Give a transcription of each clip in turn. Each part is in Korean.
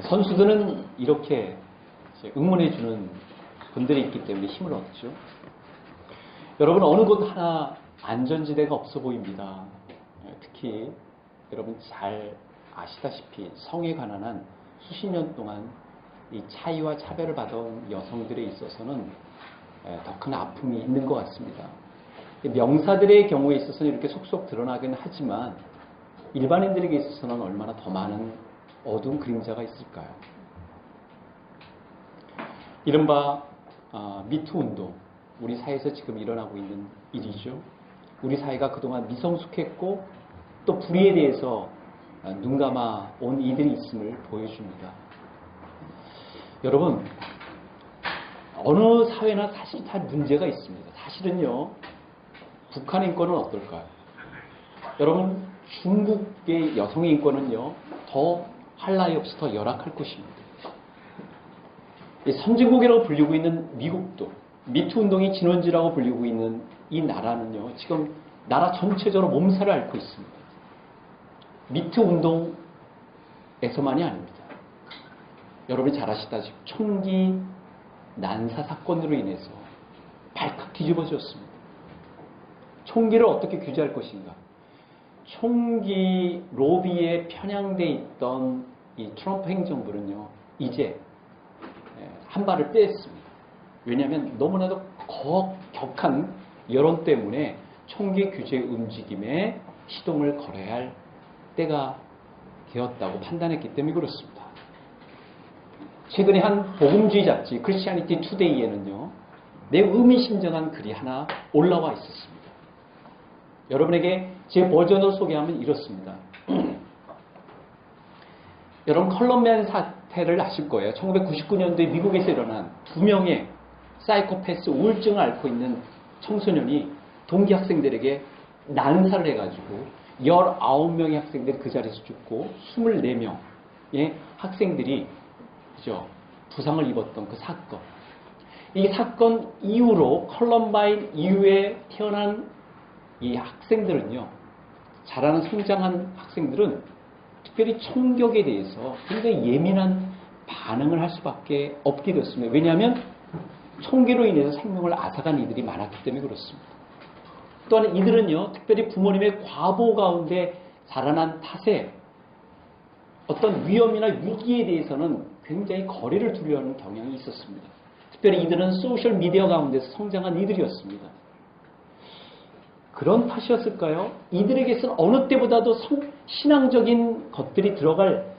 선수들은 이렇게 응원해주는 분들이 있기 때문에 힘을 얻죠. 여러분, 어느 곳 하나 안전지대가 없어 보입니다. 특히 여러분 잘 아시다시피 성에 관한 한 수십 년 동안 이 차이와 차별을 받아온 여성들에 있어서는 더 큰 아픔이 있는 것 같습니다. 명사들의 경우에 있어서는 이렇게 속속 드러나긴 하지만 일반인들에게 있어서는 얼마나 더 많은 어두운 그림자가 있을까요? 이른바 미투 운동, 우리 사회에서 지금 일어나고 있는 일이죠. 우리 사회가 그동안 미성숙했고 또 불의에 대해서 눈 감아 온 이들이 있음을 보여줍니다. 여러분, 어느 사회나 사실 다 문제가 있습니다. 사실은요, 북한의 인권은 어떨까요? 여러분, 중국의 여성의 인권은요, 더 할 나위 없이 더 열악할 것입니다. 선진국이라고 불리고 있는 미국도 미투 운동이 진원지라고 불리고 있는 이 나라는요, 지금 나라 전체적으로 몸살을 앓고 있습니다. 미투 운동에서만이 아닙니다. 여러분이 잘 아시다시피 총기 난사 사건으로 인해서 발칵 뒤집어졌습니다. 총기를 어떻게 규제할 것인가? 총기 로비에 편향돼 있던 이 트럼프 행정부는요, 이제 한 발을 뺐습니다. 왜냐하면 너무나도 격한 여론 때문에 총기 규제 움직임에 시동을 걸어야 할 때가 되었다고 판단했기 때문에 그렇습니다. 최근에 한 복음주의 잡지 크리스티애니티 투데이에는요, 매우 의미심장한 글이 하나 올라와 있었습니다. 여러분에게 제 버전을 소개하면 이렇습니다. 여러분, 컬럼비안 사태를 아실 거예요. 1999년도에 미국에서 일어난 2명의 사이코패스 우울증을 앓고 있는 청소년이 동기 학생들에게 난사를 해가지고 19명의 학생들이 그 자리에서 죽고 24명의 학생들이 부상을 입었던 그 사건. 이 사건 이후로 컬럼바인 이후에 태어난 이 학생들은요, 자라는 성장한 학생들은 특별히 총격에 대해서 굉장히 예민한 반응을 할 수밖에 없게 됐습니다. 왜냐하면 총기로 인해서 생명을 앗아간 이들이 많았기 때문에 그렇습니다. 또한 이들은요, 특별히 부모님의 과보 가운데 자라난 탓에 어떤 위험이나 위기에 대해서는 굉장히 거리를 두려워하는 경향이 있었습니다. 특별히 이들은 소셜 미디어 가운데서 성장한 이들이었습니다. 그런 탓이었을까요? 이들에게서는 어느 때보다도 신앙적인 것들이 들어갈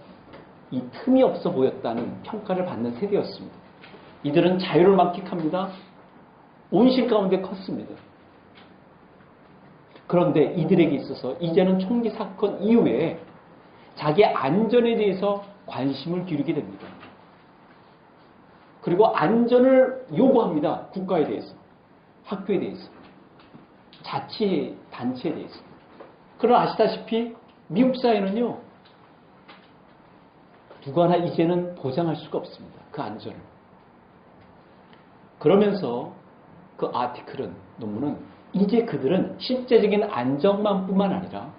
이 틈이 없어 보였다는 평가를 받는 세대였습니다. 이들은 자유를 만끽합니다. 온실 가운데 컸습니다. 그런데 이들에게 있어서 이제는 총기 사건 이후에 자기 안전에 대해서 관심을 기울이게 됩니다. 그리고 안전을 요구합니다. 국가에 대해서, 학교에 대해서, 자치단체에 대해서. 그러나 아시다시피 미국 사회는요, 누구나 이제는 보장할 수가 없습니다. 그 안전을. 그러면서 그 아티클은, 논문은 이제 그들은 실제적인 안전만 뿐만 아니라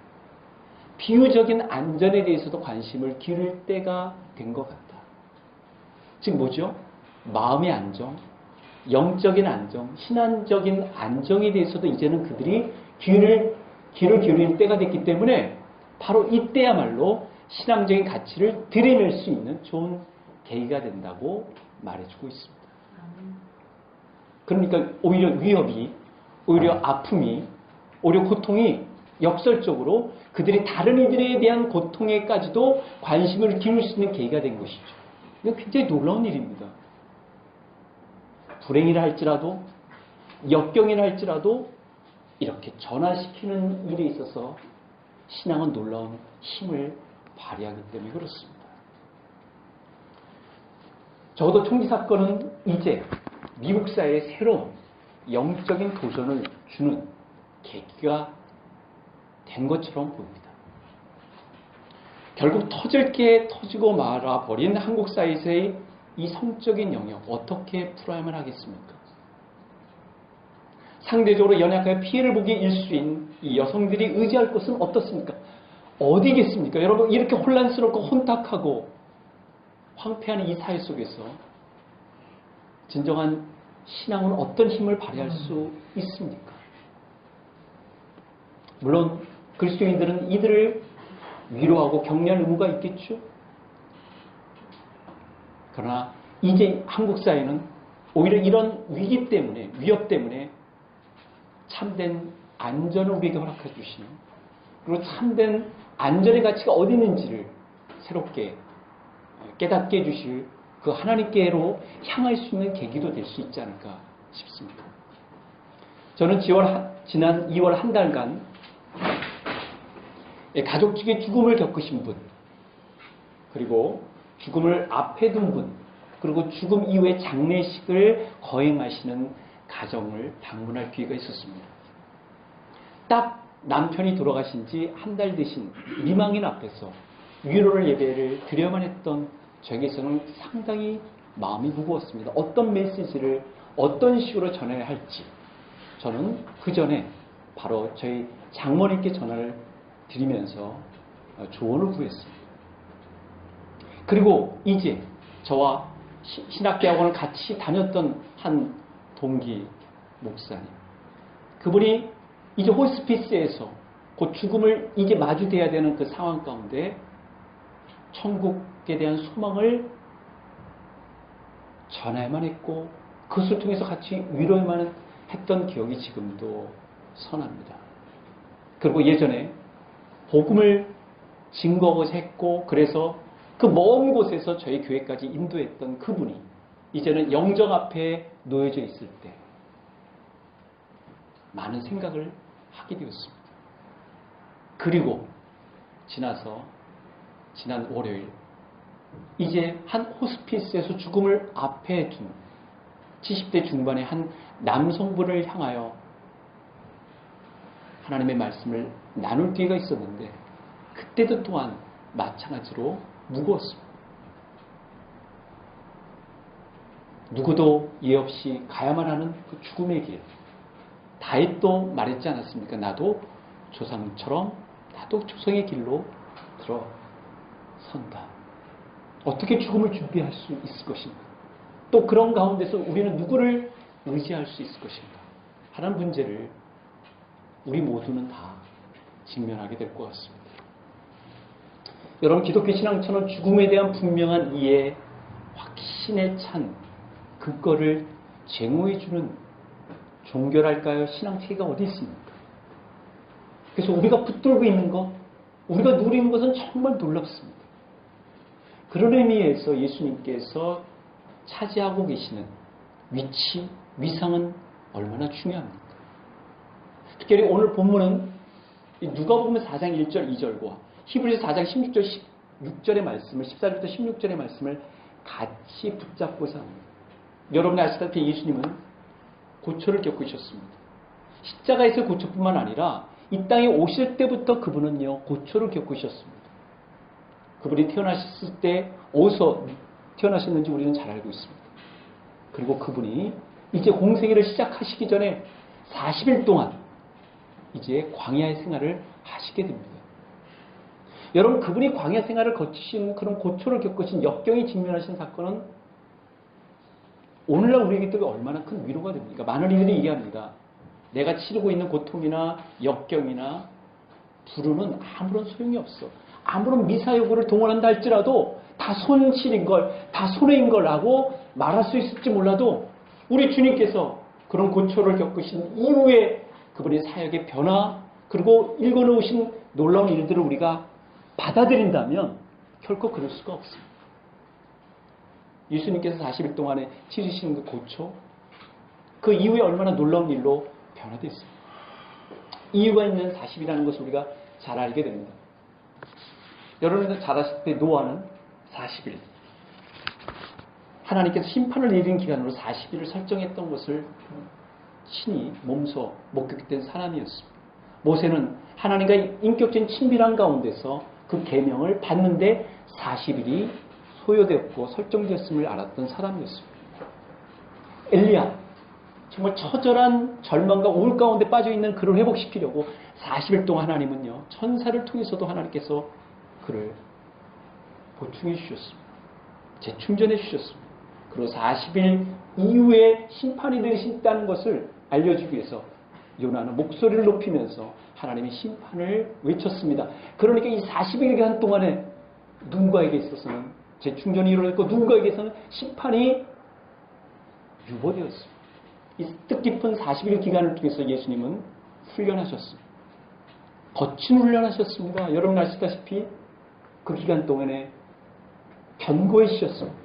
비유적인 안전에 대해서도 관심을 기울일 때가 된 것 같다. 즉 뭐죠? 마음의 안정, 영적인 안정, 신앙적인 안정에 대해서도 이제는 그들이 귀를 기울일 때가 됐기 때문에 바로 이때야말로 신앙적인 가치를 들여낼 수 있는 좋은 계기가 된다고 말해주고 있습니다. 그러니까 오히려 위협이, 오히려 아픔이, 오히려 고통이 역설적으로 그들이 다른 이들에 대한 고통에까지도 관심을 기울일 수 있는 계기가 된 것이죠. 이건 굉장히 놀라운 일입니다. 불행이라 할지라도, 역경이라 할지라도 이렇게 전화시키는 일에 있어서 신앙은 놀라운 힘을 발휘하기 때문에 그렇습니다. 적어도 총기 사건은 이제 미국 사회에 새로운 영적인 도전을 주는 계기가 된 것처럼 보입니다. 결국 터질 게 터지고 말아버린 한국 사회에서의 이 성적인 영역 어떻게 풀어야만 하겠습니까? 상대적으로 연약하여 피해를 보기 일수인 이 여성들이 의지할 곳은 어떻습니까? 어디겠습니까? 여러분, 이렇게 혼란스럽고 혼탁하고 황폐한 이 사회 속에서 진정한 신앙은 어떤 힘을 발휘할 수 있습니까? 물론 그리스도인들은 이들을 위로하고 격려할 의무가 있겠죠. 그러나 이제 한국 사회는 오히려 이런 위기 때문에, 위협 때문에 참된 안전을 우리에게 허락해 주시는, 그리고 참된 안전의 가치가 어디 있는지를 새롭게 깨닫게 해주실 그 하나님께로 향할 수 있는 계기도 될 수 있지 않을까 싶습니다. 저는 지난 2월 한 달간 가족 중에 죽음을 겪으신 분, 그리고 죽음을 앞에 둔 분, 그리고 죽음 이후에 장례식을 거행하시는 가정을 방문할 기회가 있었습니다. 딱 남편이 돌아가신 지 한 달 되신 미망인 앞에서 위로를 예배를 드려야만 했던 저에게서는 상당히 마음이 무거웠습니다. 어떤 메시지를 어떤 식으로 전해야 할지 저는 그 전에 바로 저희 장모님께 전화를 드리면서 조언을 구했습니다. 그리고 이제 저와 신학대학원을 같이 다녔던 한 동기 목사님, 그분이 이제 호스피스에서 곧 죽음을 이제 마주대야 되는 그 상황 가운데 천국에 대한 소망을 전해야만 했고 그것을 통해서 같이 위로해야만 했던 기억이 지금도 선합니다. 그리고 예전에 복음을 증거하고자 했고 그래서 그 먼 곳에서 저희 교회까지 인도했던 그분이 이제는 영정 앞에 놓여져 있을 때 많은 생각을 하게 되었습니다. 그리고 지난 월요일 이제 한 호스피스에서 죽음을 앞에 둔 70대 중반의 한 남성분을 향하여 하나님의 말씀을 나눌 기회가 있었는데 그때도 또한 마찬가지로 무거웠습니다. 누구도 예 없이 가야만 하는 그 죽음의 길. 다윗도 말했지 않았습니까? 나도 조상처럼 나도 조상의 길로 들어선다. 어떻게 죽음을 준비할 수 있을 것인가? 또 그런 가운데서 우리는 누구를 의지할 수 있을 것인가? 하는 문제를 우리 모두는 다 직면하게 될 것 같습니다. 여러분, 기독교 신앙처럼 죽음에 대한 분명한 이해, 확신에 찬 근거를 제공해주는 종교랄까요? 신앙체계가 어디 있습니까? 그래서 우리가 붙들고 있는 것, 우리가 누리는 것은 정말 놀랍습니다. 그런 의미에서 예수님께서 차지하고 계시는 위치, 위상은 얼마나 중요합니까? 특별히 오늘 본문은 누가복음 4장 1절 2절과 히브리서 4장 16절 16절의 말씀을 14절부터 16절의 말씀을 같이 붙잡고자 합니다. 여러분이 아시다시피 예수님은 고초를 겪으셨습니다. 십자가에서 고초뿐만 아니라 이 땅에 오실 때부터 그분은요 고초를 겪으셨습니다. 그분이 태어나셨을 때 어디서 태어나셨는지 우리는 잘 알고 있습니다. 그리고 그분이 이제 공생애를 시작하시기 전에 40일 동안 이제 광야의 생활을 하시게 됩니다. 여러분, 그분이 광야 생활을 거치신 그런 고초를 겪으신 역경이 직면하신 사건은 오늘날 우리에게 또 얼마나 큰 위로가 됩니까? 많은 이들이 얘기합니다. 내가 치르고 있는 고통이나 역경이나 불운은 아무런 소용이 없어. 아무런 미사여구를 동원한다 할지라도 다 손실인 걸, 다 손해인 걸 하고 말할 수 있을지 몰라도 우리 주님께서 그런 고초를 겪으신 이후에 그분의 사역의 변화, 그리고 읽어놓으신 놀라운 일들을 우리가 받아들인다면 결코 그럴 수가 없습니다. 예수님께서 40일 동안에 치르시는 그 고초, 그 이후에 얼마나 놀라운 일로 변화됐습니다. 이유가 있는 40이라는 것을 우리가 잘 알게 됩니다. 여러분들 잘 아실 때 노아는 40일, 하나님께서 심판을 내리는 기간으로 40일을 설정했던 것을 친히 몸소 목격된 사람이었습니다. 모세는 하나님과 인격적인 친밀한 가운데서 그 계명을 받는데 40일이 소요되었고 설정되었음을 알았던 사람이었습니다. 엘리야, 정말 처절한 절망과 우울 가운데 빠져있는 그를 회복시키려고 40일 동안 하나님은요 천사를 통해서도 하나님께서 그를 보충해 주셨습니다. 재충전해 주셨습니다. 그리고 40일 이후에 심판이 되신다는 것을 알려주기 위해서 요나는 목소리를 높이면서 하나님의 심판을 외쳤습니다. 그러니까 이 40일간 동안에 누군가에게 있어서는 재충전이 이루어졌고 누군가에게서는 심판이 유보되었습니다. 이 뜻깊은 40일 기간을 통해서 예수님은 훈련하셨습니다. 거친 훈련하셨습니다. 여러분 아시다시피 그 기간 동안에 견고해지셨습니다.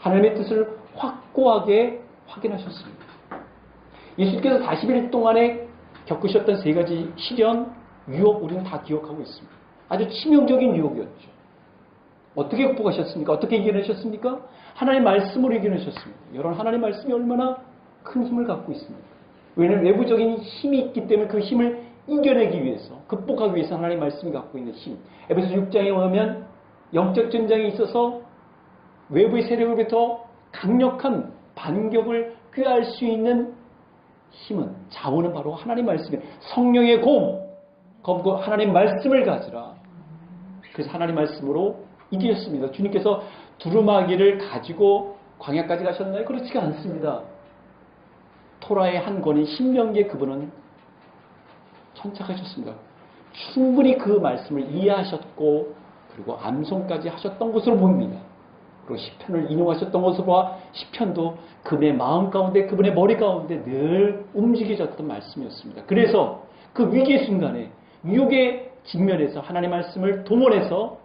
하나님의 뜻을 확고하게 확인하셨습니다. 예수님께서 40일 동안에 겪으셨던 세 가지 시련, 유혹 우리는 다 기억하고 있습니다. 아주 치명적인 유혹이었죠. 어떻게 극복하셨습니까? 어떻게 이겨내셨습니까? 하나님의 말씀으로 이겨내셨습니다. 여러분 하나님의 말씀이 얼마나 큰 힘을 갖고 있습니까? 왜냐하면 외부적인 힘이 있기 때문에 그 힘을 이겨내기 위해서, 극복하기 위해서 하나님의 말씀이 갖고 있는 힘. 에베소 6장에 보면 영적 전쟁에 있어서 외부의 세력으로부터 강력한 반격을 꾀할 수 있는 힘은, 자원은 바로 하나님 말씀이에요. 성령의 검고 하나님 말씀을 가지라. 그래서 하나님 말씀으로 이기셨습니다. 주님께서 두루마기를 가지고 광야까지 가셨나요? 그렇지가 않습니다. 토라의 한 권인 신명기에 그분은 천착하셨습니다. 충분히 그 말씀을 이해하셨고 그리고 암송까지 하셨던 것으로 보입니다. 그리고 시편을 인용하셨던 것으로 봐 시편도 그분의 마음 가운데 그분의 머리 가운데 늘 움직여졌던 말씀이었습니다. 그래서 그 위기의 순간에 유혹의 직면에서 하나님의 말씀을 동원해서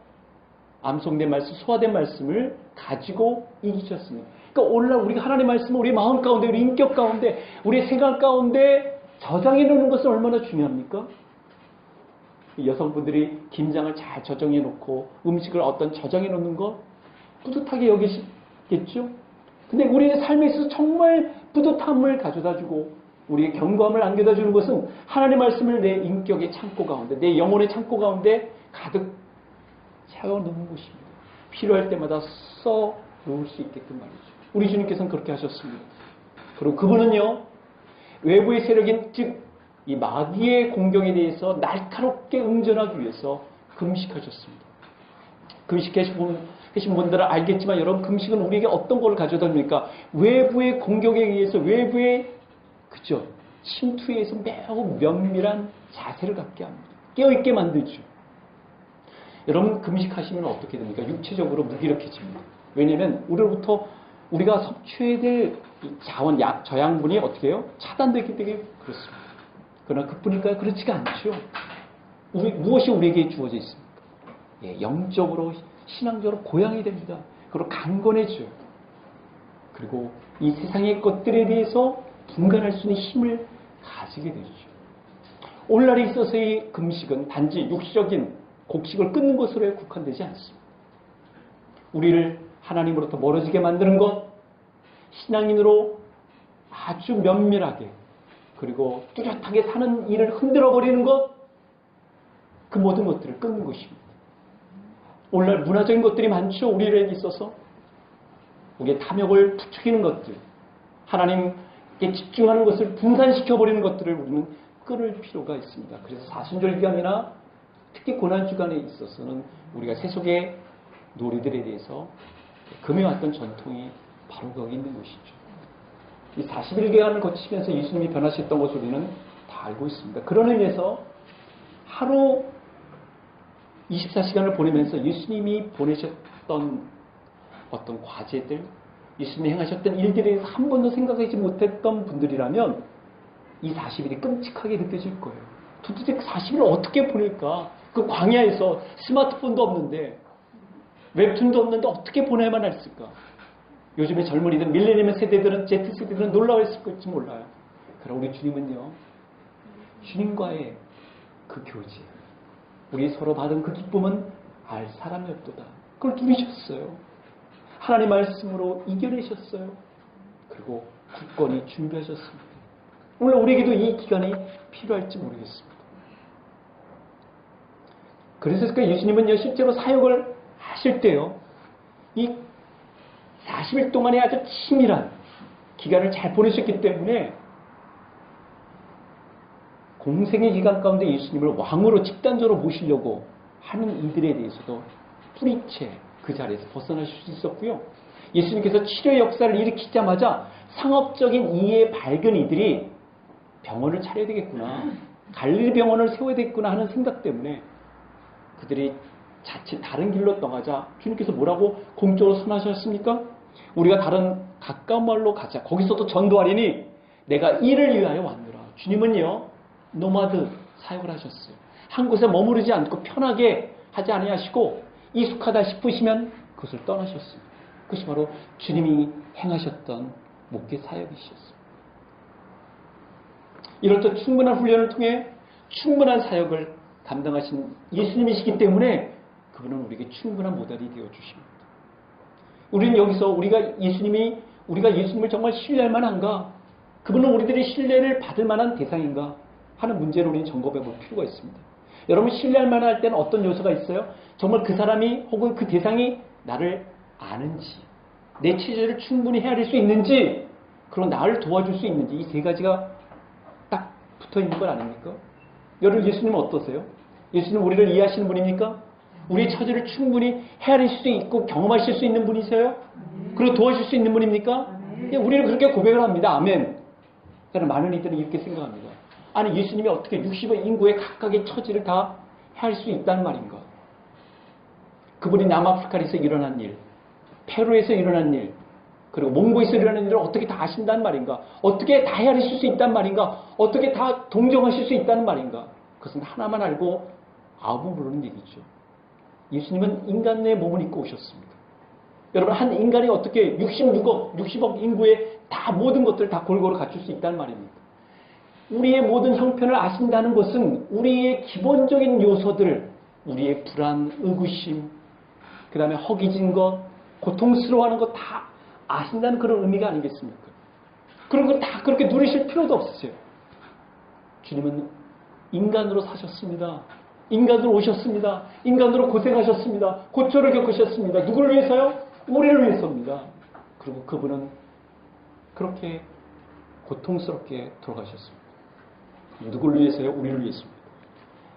암송된 말씀, 소화된 말씀을 가지고 이기셨습니다. 그러니까 오늘날 우리가 하나님의 말씀을 우리 마음 가운데, 우리 인격 가운데, 우리 생각 가운데 저장해 놓는 것은 얼마나 중요합니까? 여성분들이 김장을 잘 저장해 놓고 음식을 어떤 저장해 놓는 거 뿌듯하게 여기시겠죠? 근데 우리의 삶에 있어서 정말 뿌듯함을 가져다 주고 우리의 견고함을 안겨다 주는 것은 하나님의 말씀을 내 인격의 창고 가운데, 내 영혼의 창고 가운데 가득 채워놓는 것입니다. 필요할 때마다 써 놓을 수 있게끔 말이죠. 우리 주님께서는 그렇게 하셨습니다. 그리고 그분은요, 외부의 세력인 즉 이 마귀의 공격에 대해서 날카롭게 응전하기 위해서 금식하셨습니다. 금식하신 분들은 알겠지만 여러분, 금식은 우리에게 어떤 걸 가져다 줍니까? 외부의 공격에 의해서, 외부의 침투에 의해서 매우 면밀한 자세를 갖게 합니다. 깨어있게 만들죠. 여러분, 금식하시면 어떻게 됩니까? 육체적으로 무기력해집니다. 왜냐하면 우리가 섭취해야 될 자원, 저양분이 어떻게 해요? 차단되기 때문에 그렇습니다. 그러나 그뿐일까요? 그렇지가 않죠. 무엇이 우리에게 주어져 있습니까? 영적으로, 신앙적으로 고양이 됩니다. 그리고 강건해져요. 그리고 이 세상의 것들에 대해서 분간할 수 있는 힘을 가지게 되죠. 오늘날에 있어서의 금식은 단지 육적인 곡식을 끊는 것으로 국한되지 않습니다. 우리를 하나님으로부터 멀어지게 만드는 것, 신앙인으로 아주 면밀하게 그리고 뚜렷하게 사는 일을 흔들어버리는 것, 그 모든 것들을 끊는 것입니다. 오늘날 문화적인 것들이 많죠. 우리에게 있어서 우리의 탐욕을 부추기는 것들, 하나님께 집중하는 것을 분산시켜버리는 것들을 우리는 끊을 필요가 있습니다. 그래서 사순절기간이나 특히 고난주간에 있어서는 우리가 세속의 놀이들에 대해서 금해왔던 전통이 바로 거기 있는 것이죠. 이 40일간을 거치면서 예수님이 변하셨던 것을 우리는 다 알고 있습니다. 그런 의미에서 하루 24시간을 보내면서 예수님이 보내셨던 어떤 과제들, 예수님이 행하셨던 일들에 대해서 한 번도 생각하지 못했던 분들이라면 이 40일이 끔찍하게 느껴질 거예요. 도대체 40일을 어떻게 보낼까? 그 광야에서 스마트폰도 없는데, 웹툰도 없는데 어떻게 보내야만 했을까? 요즘의 젊은이들, 밀레니엄 세대들은, Z세대들은 놀라웠을지 몰라요. 그러나 우리 주님은요, 주님과의 그 교제, 우리 서로 받은 그 기쁨은 알 사람이 없도다. 그걸 누리셨어요. 하나님 말씀으로 이겨내셨어요. 그리고 굳건히 준비하셨습니다. 물론 우리에게도 이 기간이 필요할지 모르겠습니다. 그래서 예수님은요, 실제로 사역을 하실 때요, 이 40일 동안의 아주 치밀한 기간을 잘 보내셨기 때문에 공생의 기간 가운데 예수님을 왕으로 집단적으로 모시려고 하는 이들에 대해서도 뿌리채 그 자리에서 벗어나실 수 있었고요. 예수님께서 치료 역사를 일으키자마자 상업적인 이해 밝은 이들이 병원을 차려야 되겠구나, 갈릴리 병원을 세워야 되겠구나 하는 생각 때문에 그들이 자칫 다른 길로 떠가자 주님께서 뭐라고 공적으로 선하셨습니까? 우리가 다른 가까운 마을로 가자. 거기서도 전도하리니 내가 이를 위하여 왔노라. 주님은요, 노마드 사역을 하셨어요. 한 곳에 머무르지 않고 편하게 하지 아니하시고 익숙하다 싶으시면 그것을 떠나셨습니다. 그것이 바로 주님이 행하셨던 목회 사역이셨습니다. 이럴 때 충분한 훈련을 통해 충분한 사역을 감당하신 예수님이시기 때문에 그분은 우리에게 충분한 모델이 되어주십니다. 우리는 여기서 우리가 예수님을 정말 신뢰할 만한가? 그분은 우리들이 신뢰를 받을 만한 대상인가? 하는 문제를 우리는 점검해 볼 필요가 있습니다. 여러분, 신뢰할 만할 때는 어떤 요소가 있어요? 정말 그 사람이 혹은 그 대상이 나를 아는지, 내 체질을 충분히 헤아릴 수 있는지, 그리고 나를 도와줄 수 있는지, 이 세 가지가 딱 붙어 있는 건 아닙니까? 여러분, 예수님은 어떠세요? 예수님은 우리를 이해하시는 분입니까? 우리의 처지를 충분히 헤아리실 수 있고 경험하실 수 있는 분이세요? 그리고 도와줄 수 있는 분입니까? 우리는 그렇게 고백을 합니다. 아멘. 그러나 많은 이들은 이렇게 생각합니다. 아니, 예수님이 어떻게 60의 인구의 각각의 처지를 다 헤아릴 수 있다는 말인가? 그분이 남아프리카에서 일어난 일, 페루에서 일어난 일, 그리고 몽고에서 일어난 일을 어떻게 다 아신다는 말인가? 어떻게 다 헤아리실 수 있다는 말인가? 어떻게 다 동정하실 수 있다는 말인가? 그것은 하나만 알고 아무 모르는 얘기죠. 예수님은 인간의 몸을 입고 오셨습니다. 여러분, 한 인간이 어떻게 60억 인구의 다 모든 것들을 다 골고루 갖출 수 있다는 말입니까? 우리의 모든 형편을 아신다는 것은 우리의 기본적인 요소들, 우리의 불안, 의구심, 그 다음에 허기진 것, 고통스러워하는 것 다 아신다는 그런 의미가 아니겠습니까? 그런 걸 다 그렇게 누리실 필요도 없으세요. 주님은 인간으로 사셨습니다. 인간으로 오셨습니다. 인간으로 고생하셨습니다. 고초를 겪으셨습니다. 누구를 위해서요? 우리를 위해서입니다. 그리고 그분은 그렇게 고통스럽게 돌아가셨습니다. 누구를 위해서요? 우리를 위해서입니다.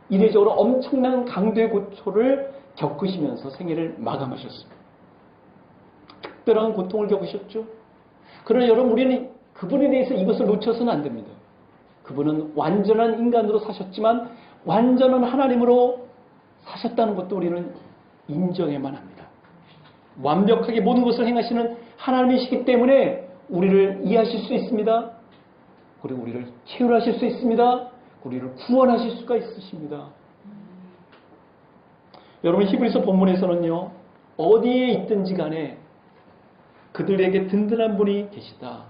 이례적으로 엄청난 강도의 고초를 겪으시면서 생애를 마감하셨습니다. 특별한 고통을 겪으셨죠? 그러나 여러분, 우리는 그분에 대해서 이것을 놓쳐서는 안 됩니다. 그분은 완전한 인간으로 사셨지만 완전한 하나님으로 사셨다는 것도 우리는 인정해야만 합니다. 완벽하게 모든 것을 행하시는 하나님이시기 때문에 우리를 이해하실 수 있습니다. 그리고 우리를 치유하실 수 있습니다. 우리를 구원하실 수가 있으십니다. 여러분, 히브리서 본문에서는요, 어디에 있든지 간에 그들에게 든든한 분이 계시다.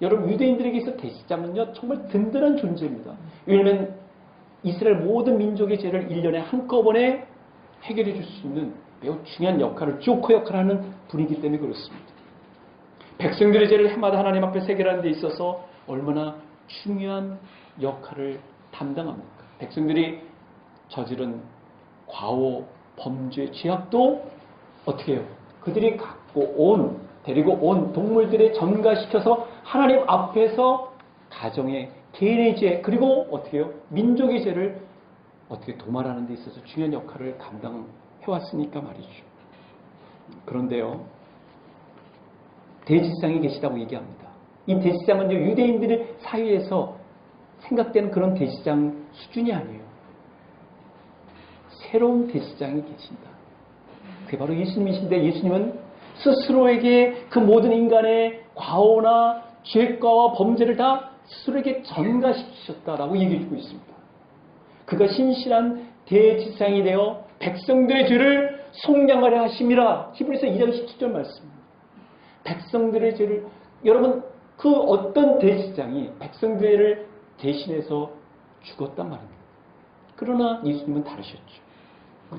여러분, 유대인들에게 있어 계시자면요, 정말 든든한 존재입니다. 왜냐하면 이스라엘 모든 민족의 죄를 1년에 한꺼번에 해결해 줄 수 있는 매우 중요한 역할을, 조커 역할을 하는 분이기 때문에 그렇습니다. 백성들의 죄를 해마다 하나님 앞에 해결하는 데 있어서 얼마나 중요한 역할을 담당합니까? 백성들이 저지른 과오, 범죄, 죄악도 어떻게 해요? 그들이 데리고 온 동물들에 전가시켜서 하나님 앞에서 가정의, 개인의 죄, 그리고 어떻게 해요? 민족의 죄를 어떻게 도말하는 데 있어서 중요한 역할을 감당해왔으니까 말이죠. 그런데요, 대지상이 계시다고 얘기합니다. 이 대지상은 유대인들의 사이에서 생각되는 그런 대지상 수준이 아니에요. 새로운 대지상이 계신다. 그게 바로 예수님이신데, 예수님은 스스로에게 그 모든 인간의 과오나 죄과와 범죄를 다 스스로에게 전가시키셨다라고 얘기해주고 있습니다. 그가 신실한 대지상이 되어 백성들의 죄를 속량하려 하심이라. 히브리서 2장 17절 말씀입니다. 백성들의 죄를, 여러분, 그 어떤 대지상이 백성들을 대신해서 죽었단 말입니다. 그러나 예수님은 다르셨죠.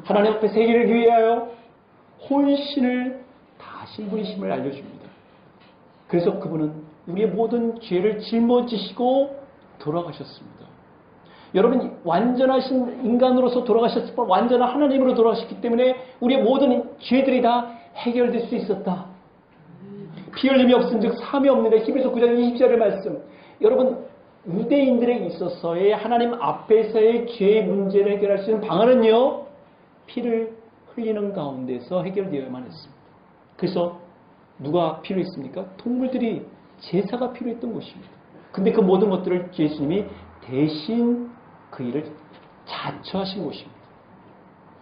하나님 앞에 세계를 위하여 혼신을 다하신 분이심을 알려줍니다. 그래서 그분은 우리의 모든 죄를 짊어지시고 돌아가셨습니다. 여러분, 완전하신 인간으로서 돌아가셨을 뿐 완전한 하나님으로 돌아가셨기 때문에 우리의 모든 죄들이 다 해결될 수 있었다. 피 흘림이 없은즉 사함이 없느니라. 히브리서 9장 20절의 말씀. 여러분, 유대인들에 있어서의 하나님 앞에서의 죄의 문제를 해결할 수 있는 방안은요, 피를 흘리는 가운데서 해결되어야만 했습니다. 그래서 누가 필요했습니까? 동물들이 제사가 필요했던 것입니다. 근데 그 모든 것들을 예수님이 대신 그 일을 자처하신 것입니다.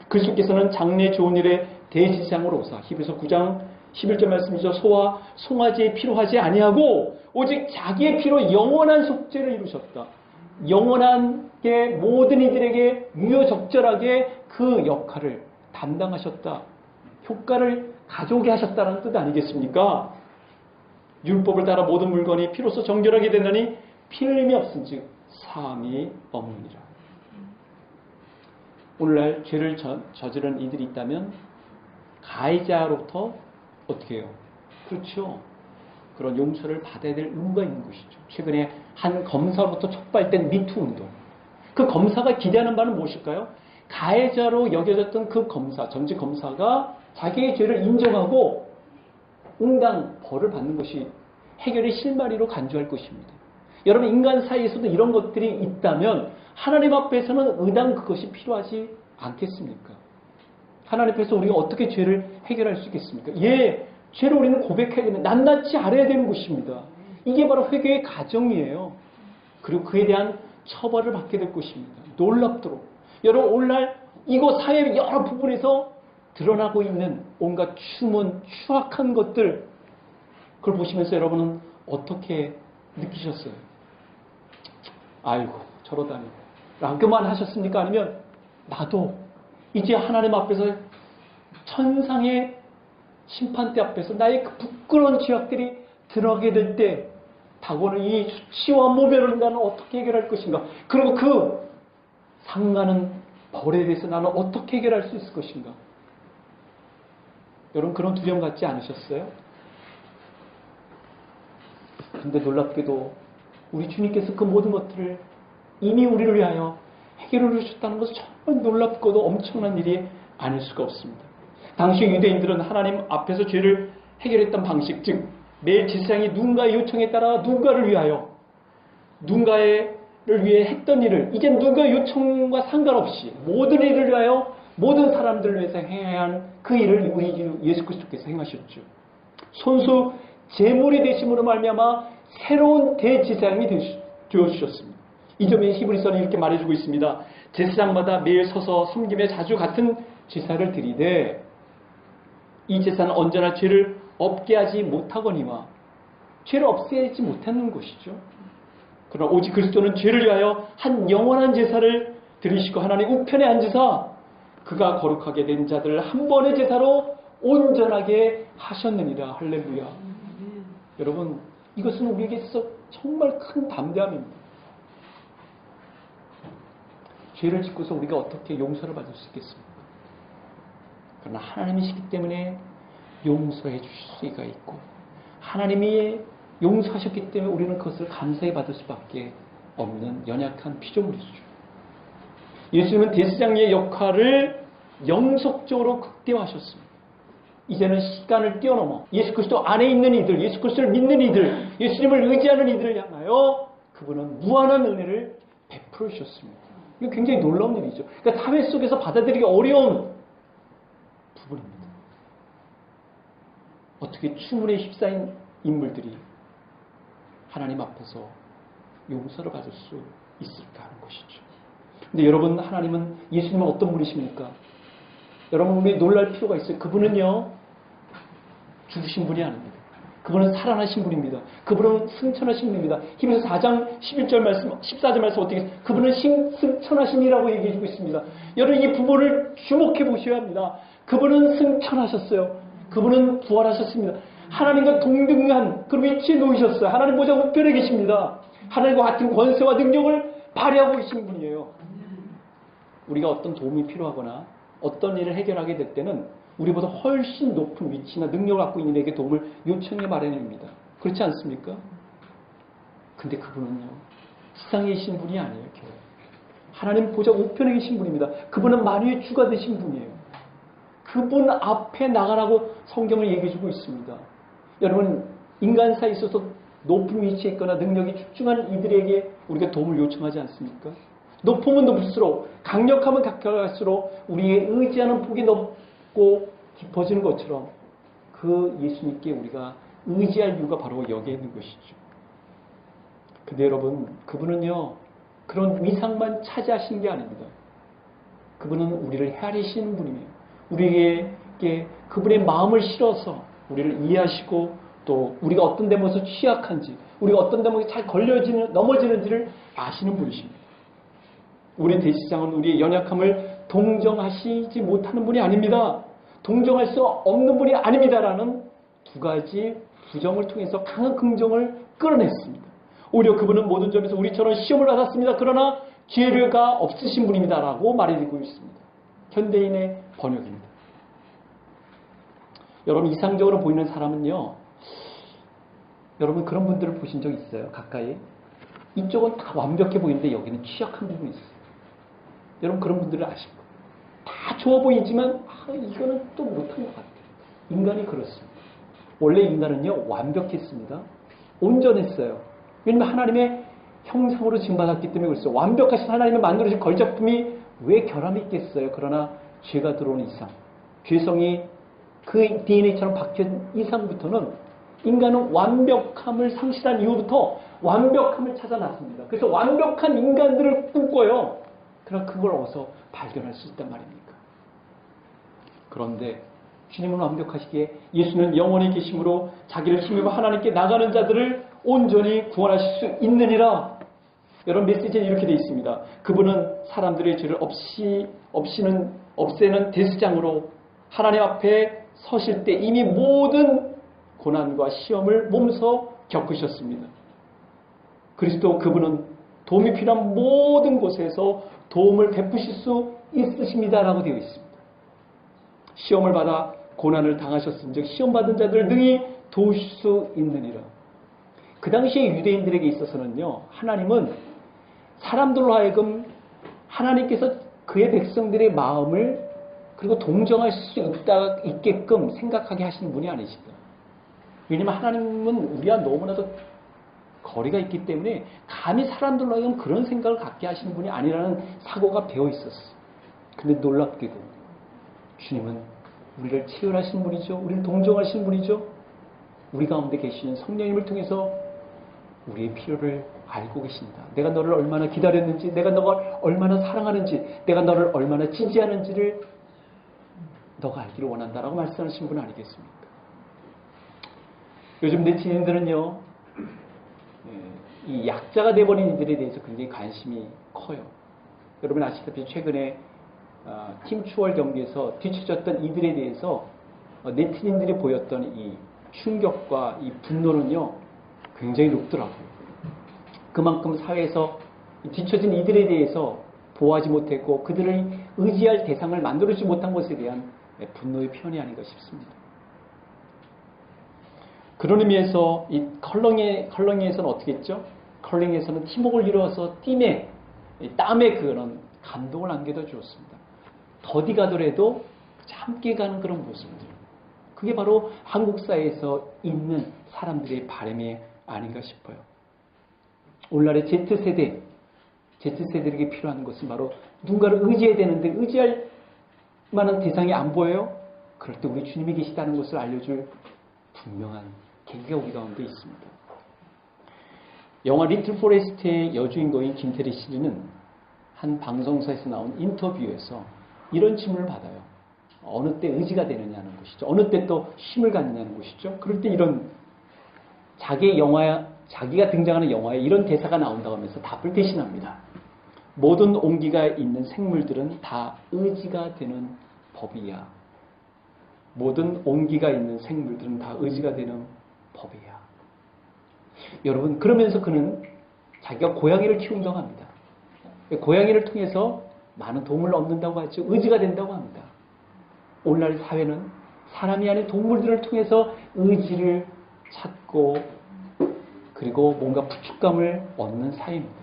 그리스도께서는 장래 좋은 일의 대지상으로 오사 히브리서 9장 11절 말씀이죠. 소와 송아지에 필요하지 아니하고 오직 자기의 피로 영원한 속죄를 이루셨다. 영원하게 모든 이들에게 유효적절하게 그 역할을 담당하셨다. 효과를 가져오게 하셨다는 뜻 아니겠습니까? 율법을 따라 모든 물건이 피로써 정결하게 되느니 피 흘림이 없은즉 사함이 없느니라. 오늘날 죄를 저지른 이들이 있다면 가해자로부터 어떻게 해요? 그렇죠. 그런 용서를 받아야 될 의무가 있는 것이죠. 최근에 한 검사로부터 촉발된 미투 운동. 그 검사가 기대하는 바는 무엇일까요? 가해자로 여겨졌던 그 검사, 전직 검사가 자기의 죄를 인정하고 응당 벌을 받는 것이 해결의 실마리로 간주할 것입니다. 여러분, 인간 사이에서도 이런 것들이 있다면 하나님 앞에서는 의당 그것이 필요하지 않겠습니까? 하나님 앞에서 우리가 어떻게 죄를 해결할 수 있겠습니까? 예, 죄를 우리는 고백해야 되면 낱낱이 알아야 되는 것입니다. 이게 바로 회개의 과정이에요. 그리고 그에 대한 처벌을 받게 될 것입니다. 놀랍도록. 여러분, 오늘날 이곳 사회의 여러 부분에서 드러나고 있는 온갖 추문, 추악한 것들, 그걸 보시면서 여러분은 어떻게 느끼셨어요? 아이고, 저러다니 라고만 하셨습니까? 아니면 나도 이제 하나님 앞에서 천상의 심판대 앞에서 나의 그 부끄러운 죄악들이 드러나게 될 때 다가오는 이 수치와 모멸을 나는 어떻게 해결할 것인가? 그리고 그 상하는 벌에 대해서 나는 어떻게 해결할 수 있을 것인가? 여러분, 그런 두려움 갖지 않으셨어요? 근데 놀랍게도 우리 주님께서 그 모든 것들을 이미 우리를 위하여 해결을 해주셨다는 것은 정말 놀랍고도 엄청난 일이 아닐 수가 없습니다. 당시 유대인들은 하나님 앞에서 죄를 해결했던 방식, 즉 매일 제사장이 누군가의 요청에 따라 누군가를 위하여 누군가를 위해 했던 일을 이제 누군가의 요청과 상관없이 모든 일을 위하여 모든 사람들을 위해서 해야 하는 그 일을 우리 주 예수 그리스도께서 행하셨죠. 손수 제물이 되심으로 말미암아 새로운 대제사장이 되어주셨습니다. 이 점에 히브리서는 이렇게 말해주고 있습니다. 제사장마다 매일 서서 섬김에 자주 같은 제사를 드리되 이 제사는 언제나 죄를 없게 하지 못하거니와 죄를 없애지 못하는 것이죠. 그러나 오직 그리스도는 죄를 위하여 한 영원한 제사를 드리시고 하나님 우편에 앉으사 그가 거룩하게 된 자들을 한 번의 제사로 온전하게 하셨느니라. 할렐루야. 여러분, 이것은 우리에게 있어서 정말 큰 담대함입니다. 죄를 짓고서 우리가 어떻게 용서를 받을 수 있겠습니까? 그러나 하나님이시기 때문에 용서해 주실 수가 있고 하나님이 용서하셨기 때문에 우리는 그것을 감사히 받을 수밖에 없는 연약한 피조물이죠. 예수님은 대제사장의 역할을 영속적으로 극대화하셨습니다. 이제는 시간을 뛰어넘어 예수 그리스도 안에 있는 이들, 예수 그리스도를 믿는 이들, 예수님을 의지하는 이들을 향하여 그분은 무한한 은혜를 베풀어 주셨습니다. 이거 굉장히 놀라운 일이죠. 그러니까 사회 속에서 받아들이기 어려운 부분입니다. 어떻게 추문에 휩싸인 인물들이 하나님 앞에서 용서를 받을 수 있을까 하는 것이죠. 근데 여러분, 하나님은 예수님은 어떤 분이십니까? 여러분, 우리 놀랄 필요가 있어요. 그분은요, 죽으신 분이 아닙니다. 그분은 살아나신 분입니다. 그분은 승천하신 분입니다. 히브리서 4장 11절 말씀, 14절 말씀 어떻게 그분은 승천하신이라고 얘기해주고 있습니다. 여러분, 이 부분을 주목해 보셔야 합니다. 그분은 승천하셨어요. 그분은 부활하셨습니다. 하나님과 동등한 그 위치에 놓이셨어요. 하나님 보좌 우편에 계십니다. 하나님과 같은 권세와 능력을 발휘하고 계신 분이에요. 우리가 어떤 도움이 필요하거나 어떤 일을 해결하게 될 때는 우리보다 훨씬 높은 위치나 능력을 갖고 있는 이에게 도움을 요청해 마련입니다. 그렇지 않습니까? 근데 그분은요, 세상에 계신 분이 아니에요. 교회. 하나님 보좌 우편에 계신 분입니다. 그분은 만유의 주가 되신 분이에요. 그분 앞에 나가라고 성경을 얘기해주고 있습니다. 여러분, 인간 사이에 있어서 높은 위치에 있거나 능력이 출중한 이들에게 우리가 도움을 요청하지 않습니까? 높으면 높을수록, 강력하면 강력할수록 우리의 의지하는 폭이 높고 깊어지는 것처럼 그 예수님께 우리가 의지할 이유가 바로 여기에 있는 것이죠. 근데 여러분, 그분은요, 그런 위상만 차지하시는 게 아닙니다. 그분은 우리를 헤아리시는 분이에요. 우리에게 그분의 마음을 실어서 우리를 이해하시고 또 우리가 어떤 데모에서 취약한지, 우리가 어떤 데모에 잘 넘어지는지를 아시는 분이십니다. 우리 대시장은 우리의 연약함을 동정하시지 못하는 분이 아닙니다. 동정할 수 없는 분이 아닙니다라는 두 가지 부정을 통해서 강한 긍정을 끌어냈습니다. 오히려 그분은 모든 점에서 우리처럼 시험을 받았습니다. 그러나 죄가 없으신 분입니다라고 말해주고 있습니다. 현대인의 번역입니다. 여러분, 이상적으로 보이는 사람은요, 여러분 그런 분들을 보신 적 있어요? 가까이? 이쪽은 다 완벽해 보이는데 여기는 취약한 부분이 있어요. 여러분 그런 분들을 아실 거예요. 다 좋아 보이지만 이거는 또 못한 것 같아요. 인간이 그렇습니다. 원래 인간은요, 완벽했습니다. 온전했어요. 왜냐하면 하나님의 형상으로 지음받았기 때문에 그랬어요. 완벽하신 하나님의 만들어진 걸작품이 왜 결함이 있겠어요? 그러나 죄가 들어오는 이상, 죄성이 그 DNA처럼 박힌 이상부터는 인간은 완벽함을 상실한 이후부터 완벽함을 찾아 나섭니다. 그래서 완벽한 인간들을 꿈꿔요. 그러나 그걸 어디서 발견할 수 있단 말입니까? 그런데 주님은 완벽하시기에 예수는 영원히 계심으로 자기를 힘입어 하나님께 나가는 자들을 온전히 구원하실 수 있느니라. 여러분, 메시지는 이렇게 되어 있습니다. 그분은 사람들의 죄를 없애는 대수장으로 하나님 앞에 서실 때 이미 모든 고난과 시험을 몸소 겪으셨습니다. 그리스도 그분은 도움이 필요한 모든 곳에서 도움을 베푸실 수 있으십니다라고 되어 있습니다. 시험을 받아 고난을 당하셨은즉 시험받은 자들을 능히 도우실 수 있느니라. 그 당시에 유대인들에게 있어서는요, 하나님은 사람들로 하여금 하나님께서 그의 백성들의 마음을 그리고 동정할 수 있게끔 생각하게 하시는 분이 아니십니다. 왜냐하면 하나님은 우리와 너무나도 거리가 있기 때문에 감히 사람들로 하여금 그런 생각을 갖게 하시는 분이 아니라는 사고가 배어 있었어요. 근데 놀랍게도 주님은 우리를 치유하시는 분이죠. 우리를 동정하시는 분이죠. 우리 가운데 계시는 성령님을 통해서 우리의 필요를 알고 계신다. 내가 너를 얼마나 기다렸는지, 내가 너를 얼마나 사랑하는지, 내가 너를 얼마나 지지하는지를 너가 알기를 원한다라고 말씀하신 분 아니겠습니까? 요즘 네티즌들은요, 이 약자가 되어버린 이들에 대해서 굉장히 관심이 커요. 여러분 아시다시피 최근에 팀 추월 경기에서 뒤처졌던 이들에 대해서 네티즌들이 보였던 이 충격과 이 분노는요, 굉장히 높더라고요. 그만큼 사회에서 뒤처진 이들에 대해서 보호하지 못했고 그들을 의지할 대상을 만들어주지 못한 것에 대한 분노의 표현이 아닌가 싶습니다. 그런 의미에서 이 컬링에서는 어떻게 했죠? 컬링에서는 팀워크를 이루어서 팀의 땀의 그런 감동을 안겨다 주었습니다. 더디 가더라도 함께 가는 그런 모습들. 그게 바로 한국 사회에서 있는 사람들의 바람이 아닌가 싶어요. 오늘날의 Z세대에게 필요한 것은 바로 누군가를 의지해야 되는데 의지할 만한 대상이 안 보여요? 그럴 때 우리 주님이 계시다는 것을 알려줄 분명한 계기가 우리 가운데 있습니다. 영화 리틀 포레스트의 여주인공인 김태리 씨는 한 방송사에서 나온 인터뷰에서 이런 질문을 받아요. 어느 때 의지가 되느냐는 것이죠. 어느 때 또 힘을 갖느냐는 것이죠. 그럴 때 이런 자기가 등장하는 영화에 이런 대사가 나온다고 하면서 답을 대신합니다. 모든 온기가 있는 생물들은 다 의지가 되는 법이야. 모든 온기가 있는 생물들은 다 의지가 되는 법이야. 여러분, 그러면서 그는 자기가 고양이를 키운다고 합니다. 고양이를 통해서 많은 도움을 얻는다고 하죠. 의지가 된다고 합니다. 오늘날 사회는 사람이 아닌 동물들을 통해서 의지를 찾고 그리고 뭔가 부축감을 얻는 사회입니다.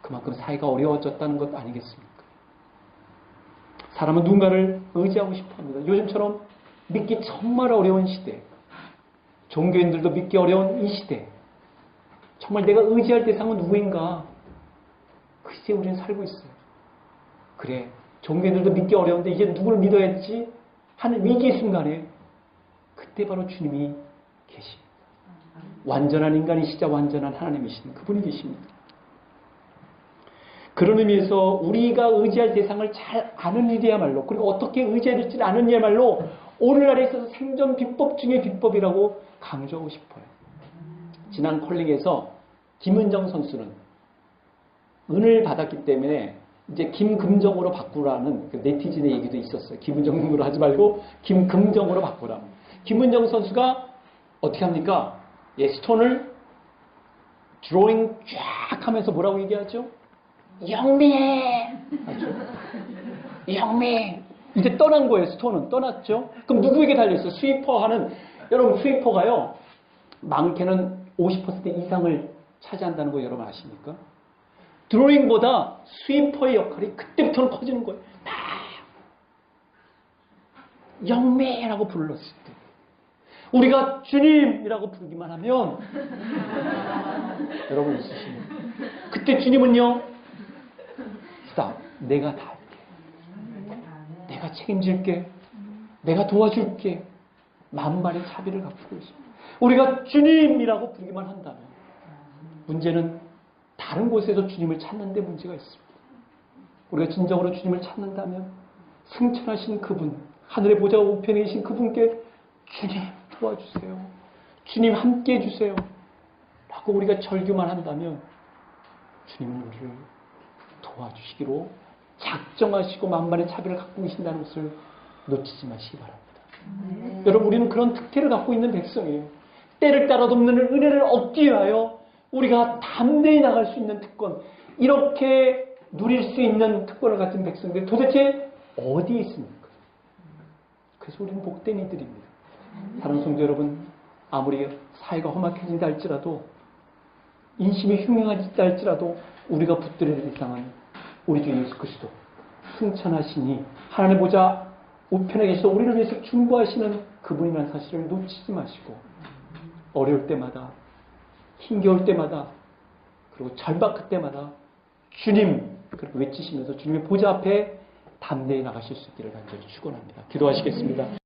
그만큼 사회가 어려워졌다는 것 아니겠습니까? 사람은 누군가를 의지하고 싶어합니다. 요즘처럼 믿기 정말 어려운 시대, 종교인들도 믿기 어려운 이 시대, 정말 내가 의지할 대상은 누구인가? 그 시대에 우리는 살고 있어요. 그래, 종교인들도 믿기 어려운데 이제 누구를 믿어야 할지 하는 위기의 순간에 그때 그때 바로 주님이 계십니다. 완전한 인간이시자 완전한 하나님이신 그분이 계십니다. 그런 의미에서 우리가 의지할 대상을 잘 아는 일이야말로, 그리고 어떻게 의지해야 될지 아는 일이야말로 오늘날에 있어서 생존 비법 중의 비법이라고 강조하고 싶어요. 지난 컬링에서 김은정 선수는 은을 받았기 때문에 이제 김금정으로 바꾸라는 그 네티즌의 얘기도 있었어요. 김은정으로 하지 말고 김금정으로 바꾸라. 김은정 선수가 어떻게 합니까? 예, 스톤을 드로잉 쫙 하면서 뭐라고 얘기하죠? 영미해! 영미! 이제 떠난 거예요. 스톤은 떠났죠. 그럼 누구에게 달려있어요? 스위퍼 하는, 여러분 스위퍼가요, 많게는 50% 이상을 차지한다는 거 여러분 아십니까? 드로잉보다 스위퍼의 역할이 그때부터는 커지는 거예요. 막 영매라고 불렀을 때, 우리가 주님이라고 부르기만 하면 여러분 있으십니까? 그때 주님은요, 스탑, 내가 다 할게, 내가 책임질게, 내가 도와줄게, 만만의 자비를 갚고 있습니다. 우리가 주님이라고 부르기만 한다면, 문제는 다른 곳에서 주님을 찾는 데 문제가 있습니다. 우리가 진정으로 주님을 찾는다면 승천하신 그분, 하늘의 보좌 우편에 계신 그분께 주님 도와주세요, 주님 함께 해주세요 라고 우리가 절규만 한다면 주님은 우리를 도와주시기로 작정하시고 만만의 자비를 갖고 계신다는 것을 놓치지 마시기 바랍니다. 여러분, 우리는 그런 특혜를 갖고 있는 백성이에요. 때를 따라 돕는 은혜를 얻기 위하여 우리가 담대히 나갈 수 있는 특권, 이렇게 누릴 수 있는 특권을 가진 백성들이 도대체 어디에 있습니까? 그래서 우리는 복된 이들입니다. 사랑하는 성도 여러분, 아무리 사회가 험악해진다 할지라도, 인심이 흉흉하다 할지라도 우리가 붙들어야 될 이상은 우리 주 예수 그리스도 승천하시니 하나님의 보좌 우편에 계셔서 우리를 위해서 중보하시는 그분이라는 사실을 놓치지 마시고, 어려울 때마다, 힘겨울 때마다, 그리고 절박할 때마다 주님 그렇게 외치시면서 주님의 보좌 앞에 담대히 나가실 수 있기를 간절히 축원합니다. 기도하시겠습니다.